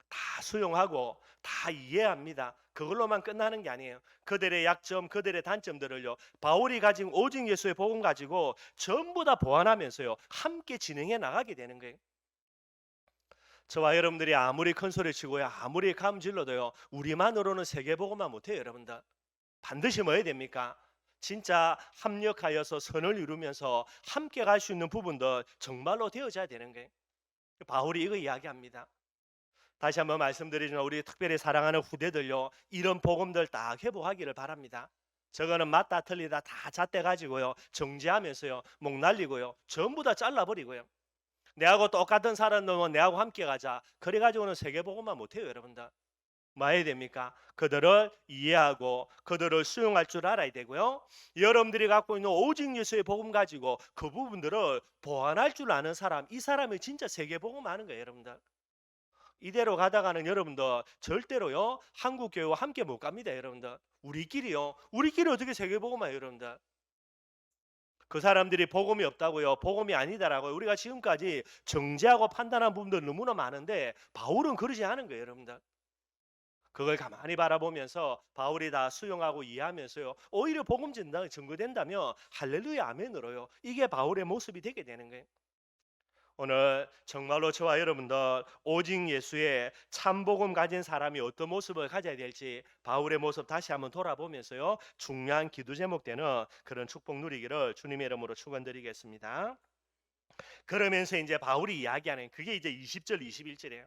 다 수용하고 다 이해합니다. 그걸로만 끝나는 게 아니에요. 그들의 약점, 그들의 단점들을요. 바울이 가진 오직 예수의 복음 가지고 전부 다 보완하면서요. 함께 진행해 나가게 되는 거예요. 저와 여러분들이 아무리 큰 소리 치고요. 아무리 감질러도요. 우리만으로는 세계 복음만 못해요, 여러분들. 반드시 뭐 해야 됩니까? 진짜 합력하여서 선을 이루면서 함께 갈 수 있는 부분들 정말로 되어져야 되는 거예요. 바울이 이거 이야기합니다. 다시 한번 말씀드리지만 우리 특별히 사랑하는 후대들요. 이런 복음들 딱 회복하기를 바랍니다. 저거는 맞다 틀리다 다 잣대 가지고요. 정지하면서요. 목 날리고요. 전부 다 잘라버리고요. 내하고 똑같은 사람들은 내하고 함께 가자. 그래가지고는 세계복음만 못해요, 여러분들. 뭐 해야 됩니까? 그들을 이해하고 그들을 수용할 줄 알아야 되고요. 여러분들이 갖고 있는 오직 예수의 복음 가지고 그 부분들을 보완할 줄 아는 사람, 이 사람이 진짜 세계복음 하는 거예요, 여러분들. 이대로 가다가는 여러분들 절대로요 한국 교회와 함께 못 갑니다, 여러분들. 우리끼리 어떻게 세계복음이에요, 여러분들. 그 사람들이 복음이 없다고요, 복음이 아니다라고 우리가 지금까지 정죄하고 판단한 부분들 너무나 많은데 바울은 그러지 않은 거예요, 여러분들. 그걸 가만히 바라보면서 바울이 다 수용하고 이해하면서요 오히려 복음 전당 증거된다면 할렐루야 아멘으로요 이게 바울의 모습이 되게 되는 거예요. 오늘 정말로 저와 여러분들 오직 예수의 참복음 가진 사람이 어떤 모습을 가져야 될지 바울의 모습 다시 한번 돌아보면서요 중요한 기도 제목 되는 그런 축복 누리기를 주님의 이름으로 축원드리겠습니다. 그러면서 이제 바울이 이야기하는 그게 이제 20절 21절이에요.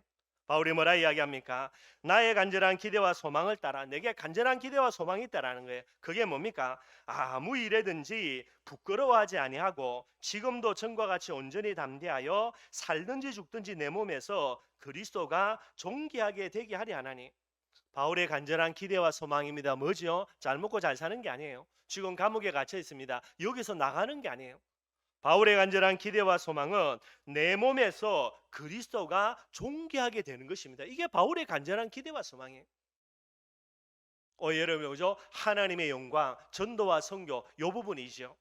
바울이 뭐라 이야기합니까? 나의 간절한 기대와 소망을 따라 내게 간절한 기대와 소망이 있다라는 거예요. 그게 뭡니까? 아무 일에든지 부끄러워하지 아니하고 지금도 전과 같이 온전히 담대하여 살든지 죽든지 내 몸에서 그리스도가 존귀하게 되게 하리 하나니. 바울의 간절한 기대와 소망입니다. 뭐죠? 잘 먹고 잘 사는 게 아니에요. 지금 감옥에 갇혀 있습니다. 여기서 나가는 게 아니에요. 바울의 간절한 기대와 소망은 내 몸에서 그리스도가 존귀하게 되는 것입니다. 이게 바울의 간절한 기대와 소망이에요. 여러분 보죠? 하나님의 영광, 전도와 선교 이 부분이죠.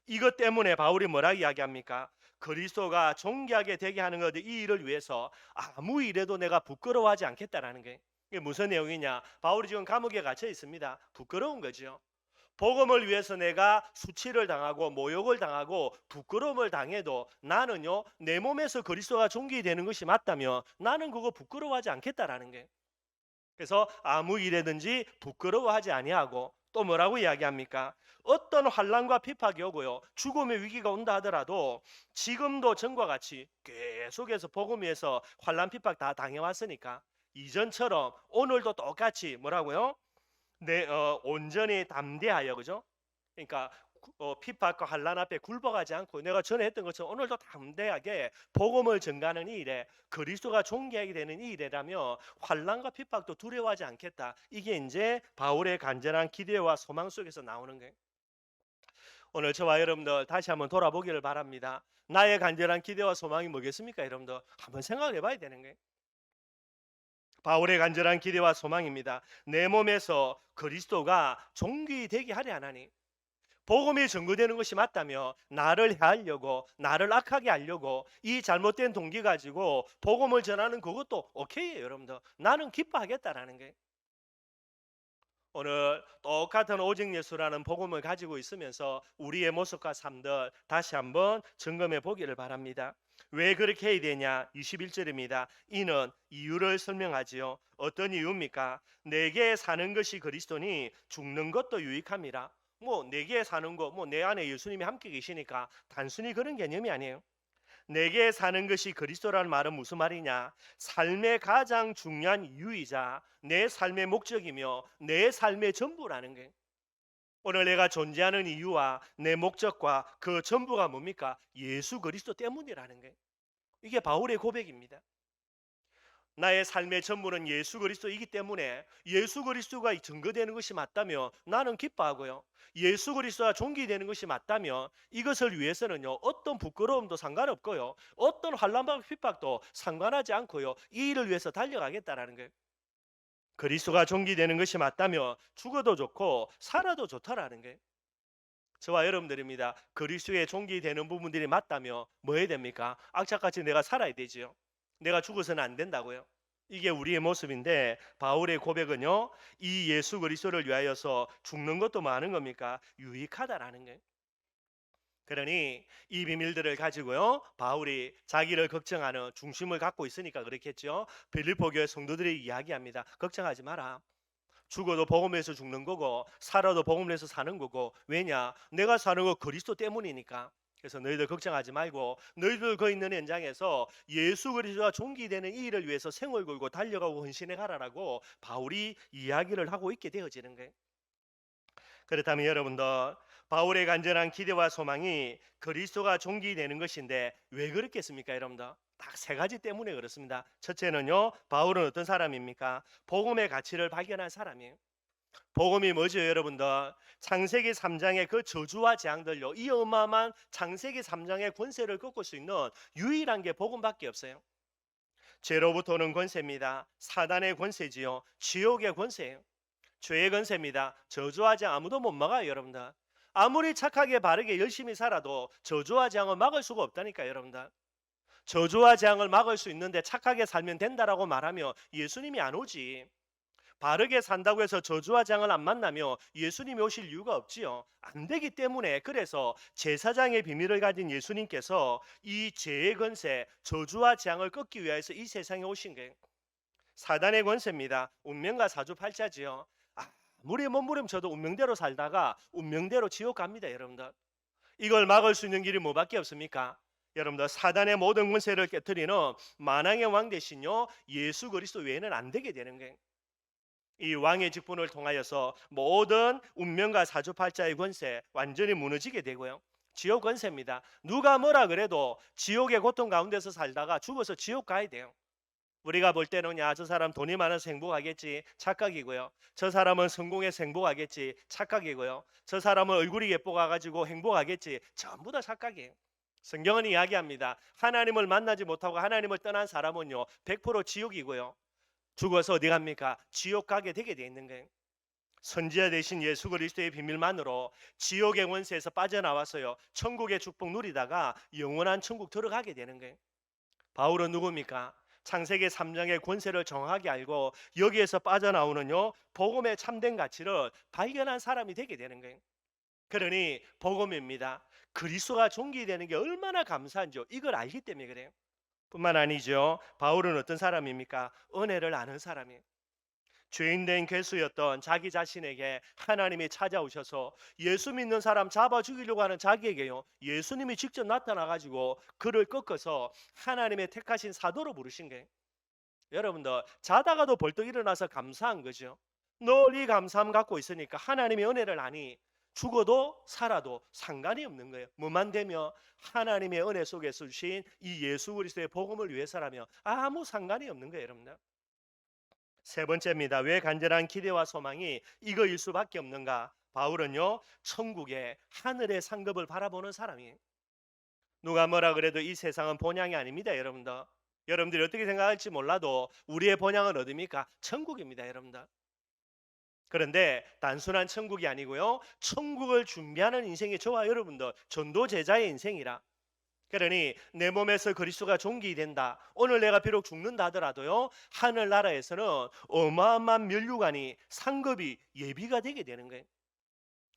이것 때문에 바울이 뭐라 이야기합니까? 그리스도가 존귀하게 되게 하는 것, 이 일을 위해서 아무 일에도 내가 부끄러워하지 않겠다라는 게 이게 무슨 내용이냐? 바울이 지금 감옥에 갇혀 있습니다. 부끄러운 거죠. 복음을 위해서 내가 수치를 당하고 모욕을 당하고 부끄러움을 당해도 나는요 내 몸에서 그리스도가 존귀되는 것이 맞다면 나는 그거 부끄러워하지 않겠다라는 게. 그래서 아무 일에든지 부끄러워하지 아니하고 또 뭐라고 이야기합니까? 어떤 환난과 핍박이 오고요 죽음의 위기가 온다 하더라도 지금도 전과 같이 계속해서 복음 위해서 환난 핍박 다 당해왔으니까 이전처럼 오늘도 똑같이 뭐라고요? 온전히 담대하여 그죠? 그러니까 핍박과 환난 앞에 굴복하지 않고 내가 전에 했던 것처럼 오늘도 담대하게 복음을 전가하는 이 일에 그리스도가 존귀하게 되는 이 일이라며 환난과 핍박도 두려워하지 않겠다. 이게 이제 바울의 간절한 기대와 소망 속에서 나오는 거예요. 오늘 저와 여러분들 다시 한번 돌아보기를 바랍니다. 나의 간절한 기대와 소망이 뭐겠습니까, 여러분들? 한번 생각해 봐야 되는 거예요. 바울의 간절한 기대와 소망입니다. 내 몸에서 그리스도가 존귀되게 하려 하나니, 복음이 전거되는 것이 맞다며 나를 해하려고, 나를 악하게 하려고 이 잘못된 동기 가지고 복음을 전하는 그것도 오케이예요, 여러분들. 나는 기뻐하겠다라는 게. 오늘 똑같은 오직 예수라는 복음을 가지고 있으면서 우리의 모습과 삶들 다시 한번 점검해 보기를 바랍니다. 왜 그렇게 해야 되냐? 21절입니다. 이는 이유를 설명하지요. 어떤 이유입니까? 내게 사는 것이 그리스도니 죽는 것도 유익함이라. 뭐 내게 사는 거, 뭐 내 안에 예수님이 함께 계시니까 단순히 그런 개념이 아니에요. 내게 사는 것이 그리스도라는 말은 무슨 말이냐? 삶의 가장 중요한 이유이자 내 삶의 목적이며 내 삶의 전부라는 거예요. 오늘 내가 존재하는 이유와 내 목적과 그 전부가 뭡니까? 예수 그리스도 때문이라는 거예요. 이게 바울의 고백입니다. 나의 삶의 전부는 예수 그리스도이기 때문에 예수 그리스도가 증거되는 것이 맞다면 나는 기뻐하고요. 예수 그리스도가 존귀되는 것이 맞다면 이것을 위해서는요, 어떤 부끄러움도 상관없고요, 어떤 환난과 핍박도 상관하지 않고요, 이 일을 위해서 달려가겠다라는 거예요. 그리스도가 존귀되는 것이 맞다면 죽어도 좋고 살아도 좋다라는 거예요. 저와 여러분들입니다. 그리스도의 존귀되는 부분들이 맞다면 뭐 해야 됩니까? 악착같이 내가 살아야 되지요. 내가 죽어서는 안 된다고요. 이게 우리의 모습인데 바울의 고백은요, 이 예수 그리스도를 위하여서 죽는 것도 많은 겁니까? 유익하다라는 거예요. 그러니 이 비밀들을 가지고요, 바울이 자기를 걱정하는 중심을 갖고 있으니까 그렇겠죠. 빌립보 교회 성도들이 이야기합니다. 걱정하지 마라. 죽어도 복음에서 죽는 거고 살아도 복음에서 사는 거고, 왜냐? 내가 사는 거 그리스도 때문이니까. 그래서 너희들 걱정하지 말고 너희들 그 있는 현장에서 예수 그리스도가 존귀되는 이 일을 위해서 생을 걸고 달려가고 헌신해 가라라고 바울이 이야기를 하고 있게 되어지는 거예요. 그렇다면 여러분들, 바울의 간절한 기대와 소망이 그리스도가 존귀되는 것인데 왜 그렇겠습니까, 여러분들? 딱 세 가지 때문에 그렇습니다. 첫째는요, 바울은 어떤 사람입니까? 복음의 가치를 발견한 사람이에요. 복음이 뭐죠, 여러분들? 창세기 3장의 그 저주와 재앙들요, 이 어마어마한 창세기 3장의 권세를 꺾을 수 있는 유일한 게 복음밖에 없어요. 죄로부터 오는 권세입니다. 사단의 권세지요. 지옥의 권세예요. 죄의 권세입니다. 저주와 재앙 아무도 못 막아요, 여러분들. 아무리 착하게 바르게 열심히 살아도 저주와 재앙을 막을 수가 없다니까요, 여러분들. 저주와 재앙을 막을 수 있는데 착하게 살면 된다라고 말하면 예수님이 안 오지. 바르게 산다고 해서 저주와 재앙을 안 만나며 예수님이 오실 이유가 없지요. 안 되기 때문에, 그래서 제사장의 비밀을 가진 예수님께서 이 죄의 권세, 저주와 재앙을 꺾기 위해서 이 세상에 오신 거예요. 사단의 권세입니다. 운명과 사주팔자지요. 아무리 몸부림쳐도 운명대로 살다가 운명대로 지옥 갑니다, 여러분들. 이걸 막을 수 있는 길이 뭐밖에 없습니까? 여러분들, 사단의 모든 권세를 깨뜨리는 만왕의 왕 대신요, 예수 그리스도 외에는 안 되게 되는 거예요. 이 왕의 직분을 통하여서 모든 운명과 사주팔자의 권세 완전히 무너지게 되고요. 지옥 권세입니다. 누가 뭐라 그래도 지옥의 고통 가운데서 살다가 죽어서 지옥 가야 돼요. 우리가 볼 때는, 야, 저 사람 돈이 많아서 행복하겠지, 착각이고요. 저 사람은 성공해서 행복하겠지, 착각이고요. 저 사람은 얼굴이 예뻐가지고 행복하겠지, 전부 다 착각이에요. 성경은 이야기합니다. 하나님을 만나지 못하고 하나님을 떠난 사람은요, 100% 지옥이고요. 죽어서 어디 갑니까? 지옥 가게 되게 돼 있는 거예요. 선지자 되신 예수 그리스도의 비밀만으로 지옥의 원세에서 빠져나와서요, 천국의 축복 누리다가 영원한 천국 들어가게 되는 거예요. 바울은 누굽니까? 창세기 3장의 권세를 정확하게 알고 여기에서 빠져나오는요, 복음의 참된 가치를 발견한 사람이 되게 되는 거예요. 그러니 복음입니다. 그리스도가 존귀되는 게 얼마나 감사한지요, 이걸 알기 때문에 그래요. 뿐만 아니죠. 바울은 어떤 사람입니까? 은혜를 아는 사람이에요. 죄인된 괴수였던 자기 자신에게 하나님이 찾아오셔서 예수 믿는 사람 잡아 죽이려고 하는 자기에게요, 예수님이 직접 나타나 가지고 그를 꺾어서 하나님의 택하신 사도로 부르신 거예요. 여러분들, 자다가도 벌떡 일어나서 감사한 거죠. 늘 이 감사함 갖고 있으니까 하나님의 은혜를 아니 죽어도 살아도 상관이 없는 거예요. 뭐만 되면 하나님의 은혜 속에서 주신 이 예수 그리스도의 복음을 위해서라면 아무 상관이 없는 거예요, 여러분들. 세 번째입니다. 왜 간절한 기대와 소망이 이거일 수밖에 없는가? 바울은요, 천국의 하늘의 상급을 바라보는 사람이에요. 누가 뭐라 그래도 이 세상은 본향이 아닙니다, 여러분들. 여러분들이 어떻게 생각할지 몰라도 우리의 본향은 어디입니까? 천국입니다, 여러분들. 그런데 단순한 천국이 아니고요, 천국을 준비하는 인생이 저와 여러분들 전도 제자의 인생이라. 그러니 내 몸에서 그리스도가 존귀된다. 오늘 내가 비록 죽는다 하더라도요, 하늘나라에서는 어마어마한 면류관이 상급이 예비가 되게 되는 거예요.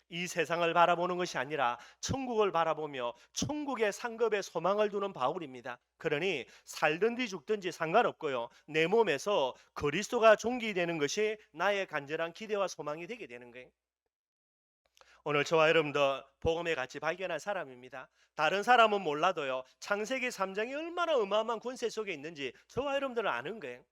이 세상을 바라보는 것이 아니라 천국을 바라보며 천국의 상급에 소망을 두는 바울입니다. 그러니 살든지 죽든지 상관없고요, 내 몸에서 그리스도가 존귀되는 것이 나의 간절한 기대와 소망이 되게 되는 거예요. 오늘 저와 여러분들 복음의 가치 발견한 사람입니다. 다른 사람은 몰라도요, 창세기 3장이 얼마나 어마어마한 권세 속에 있는지 저와 여러분들은 아는 거예요.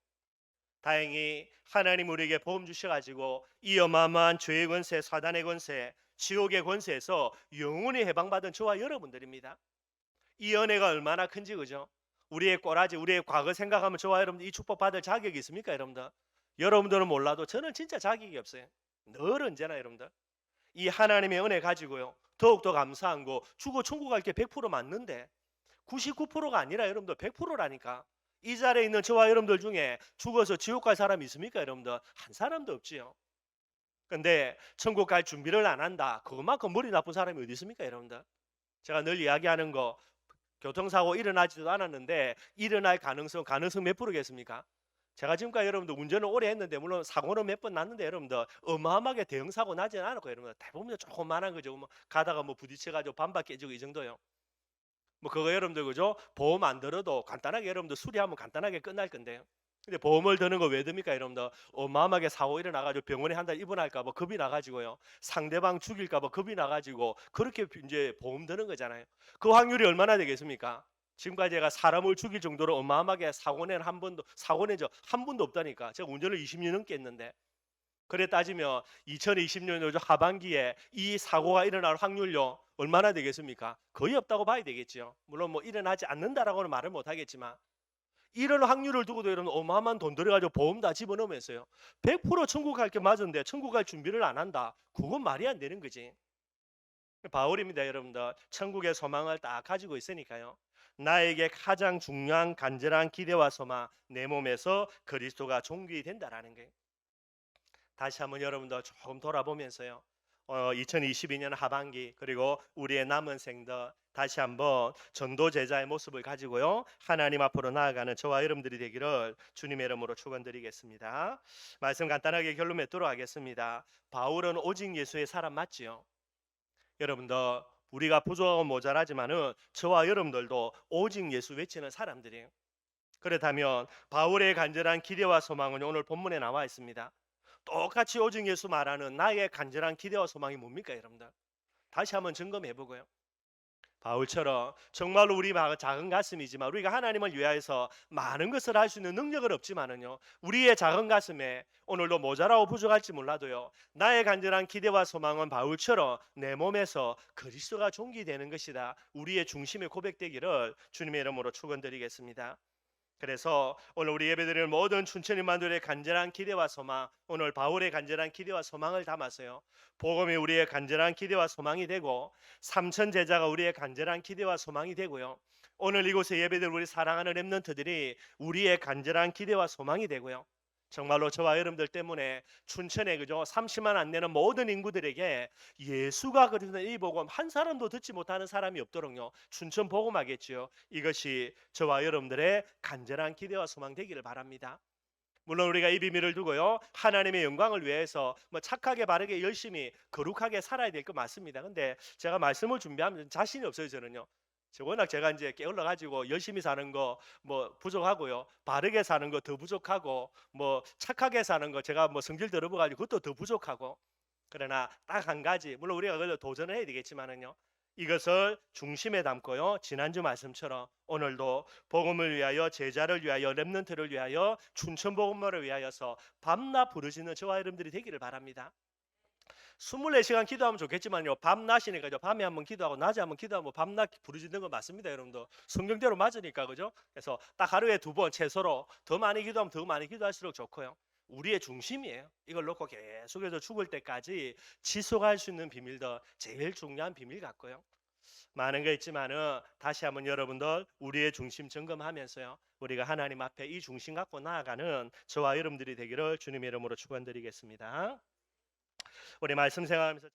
다행히 하나님 우리에게 복음 주셔가지고 이 어마어마한 죄의 권세, 사단의 권세, 지옥의 권세에서 영원히 해방받은 저와 여러분들입니다. 이 은혜가 얼마나 큰지, 그죠? 우리의 꼬라지, 우리의 과거 생각하면 저와 여러분들 이 축복 받을 자격이 있습니까, 여러분들? 여러분들은 몰라도 저는 진짜 자격이 없어요. 늘 언제나 여러분들 이 하나님의 은혜 가지고요, 더욱더 감사한 거, 죽어 천국 갈 게 100% 맞는데 99%가 아니라 여러분들 100%라니까. 이 자리에 있는 저와 여러분들 중에 죽어서 지옥 갈 사람이 있습니까, 여러분들? 한 사람도 없지요. 근데 천국 갈 준비를 안 한다, 그것만큼 머리 나쁜 사람이 어디 있습니까, 여러분들? 제가 늘 이야기하는 거, 교통사고 일어나지도 않았는데 일어날 가능성 몇 프로겠습니까? 제가 지금까지 여러분들 운전을 오래 했는데, 물론 사고는 몇 번 났는데 여러분들 어마어마하게 대형 사고 나지는 않았고, 여러분들 대부분 조그만한 거죠. 뭐 가다가 뭐 부딪혀가지고 반박 깨지고 이 정도요. 뭐 그거 여러분들 그죠? 보험 안 들어도 간단하게 여러분들 수리하면 간단하게 끝날 건데요. 근데 보험을 드는 거 왜 듭니까, 여러분들? 어마어마하게 사고 일어나가지고 병원에 한 달 입원할까봐 겁이 나가지고요, 상대방 죽일까봐 겁이 나가지고 그렇게 이제 보험 드는 거잖아요. 그 확률이 얼마나 되겠습니까? 지금까지 제가 사람을 죽일 정도로 어마어마하게 사고낸 적 한 번도 없다니까. 제가 운전을 20년 넘게 했는데. 그래 따지면 2020년 하반기에 이 사고가 일어날 확률요, 얼마나 되겠습니까? 거의 없다고 봐야 되겠죠. 물론 뭐 일어나지 않는다라고는 말을 못 하겠지만, 이런 확률을 두고도 여러분 어마어마한 돈 들여가지고 보험 다 집어넣으면서요, 100% 천국 갈 게 맞은데 천국 갈 준비를 안 한다, 그건 말이 안 되는 거지. 바울입니다, 여러분들. 천국의 소망을 딱 가지고 있으니까요, 나에게 가장 중요한 간절한 기대와 소망, 내 몸에서 그리스도가 존귀된다라는 거예요. 다시 한번 여러분들 조금 돌아보면서요, 2022년 하반기 그리고 우리의 남은 생들 다시 한번 전도 제자의 모습을 가지고요, 하나님 앞으로 나아가는 저와 여러분들이 되기를 주님의 이름으로 축원드리겠습니다. 말씀 간단하게 결론 맺도록 하겠습니다. 바울은 오직 예수의 사람 맞지요? 여러분들 우리가 부족하고 모자라지만은 저와 여러분들도 오직 예수 외치는 사람들이에요. 그렇다면 바울의 간절한 기대와 소망은 오늘 본문에 나와 있습니다. 똑같이 오직 예수 말하는 나의 간절한 기대와 소망이 뭡니까, 여러분들? 다시 한번 점검해 보고요. 바울처럼 정말로 우리 작은 가슴이지만, 우리가 하나님을 위하여서 많은 것을 할 수 있는 능력은 없지만은요, 우리의 작은 가슴에 오늘도 모자라고 부족할지 몰라도요, 나의 간절한 기대와 소망은 바울처럼 내 몸에서 그리스도가 존귀되는 것이다, 우리의 중심에 고백되기를 주님의 이름으로 축원드리겠습니다. 그래서 오늘 우리 예배드리는 모든 춘천인만들의 간절한 기대와 소망, 오늘 바울의 간절한 기대와 소망을 담아서요, 복음이 우리의 간절한 기대와 소망이 되고 삼천 제자가 우리의 간절한 기대와 소망이 되고요, 오늘 이곳에 예배드릴 우리 사랑하는 렘넌트들이 우리의 간절한 기대와 소망이 되고요, 정말로 저와 여러분들 때문에 춘천에 그죠 30만 안 되는 모든 인구들에게 예수가 그리스도 이 복음 한 사람도 듣지 못하는 사람이 없도록요, 춘천 복음하겠지요. 이것이 저와 여러분들의 간절한 기대와 소망 되기를 바랍니다. 물론 우리가 이 비밀을 두고요, 하나님의 영광을 위해서 뭐 착하게 바르게 열심히 거룩하게 살아야 될 거 맞습니다. 근데 제가 말씀을 준비하면 자신이 없어요, 저는요. 워낙 제가 이제 게을러 가지고 열심히 사는 거 뭐 부족하고요, 바르게 사는 거 더 부족하고, 뭐 착하게 사는 거 제가 뭐 성질 더러워 가지고 그것도 더 부족하고. 그러나 딱 한 가지, 물론 우리가 그걸 도전을 해야 되겠지만은요, 이것을 중심에 담고요, 지난주 말씀처럼 오늘도 복음을 위하여, 제자를 위하여, 렘넌트를 위하여, 춘천 복음화를 위하여서 밤낮 부르짖는 저와 여러분들이 되기를 바랍니다. 24시간 기도하면 좋겠지만요, 밤낮이니까 밤에 한번 기도하고 낮에 한번 기도하면 밤낮 부르짖는 거 맞습니다, 여러분들. 성경대로 맞으니까, 그죠? 그래서 딱 하루에 2번 최소로, 더 많이 기도하면 더 많이 기도할수록 좋고요. 우리의 중심이에요. 이걸 놓고 계속해서 죽을 때까지 지속할 수 있는 비밀도 제일 중요한 비밀 같고요. 많은 게 있지만은 다시 한번 여러분들 우리의 중심 점검하면서요. 우리가 하나님 앞에 이 중심 갖고 나아가는 저와 여러분들이 되기를 주님의 이름으로 축원드리겠습니다. 우리 말씀 생활하면서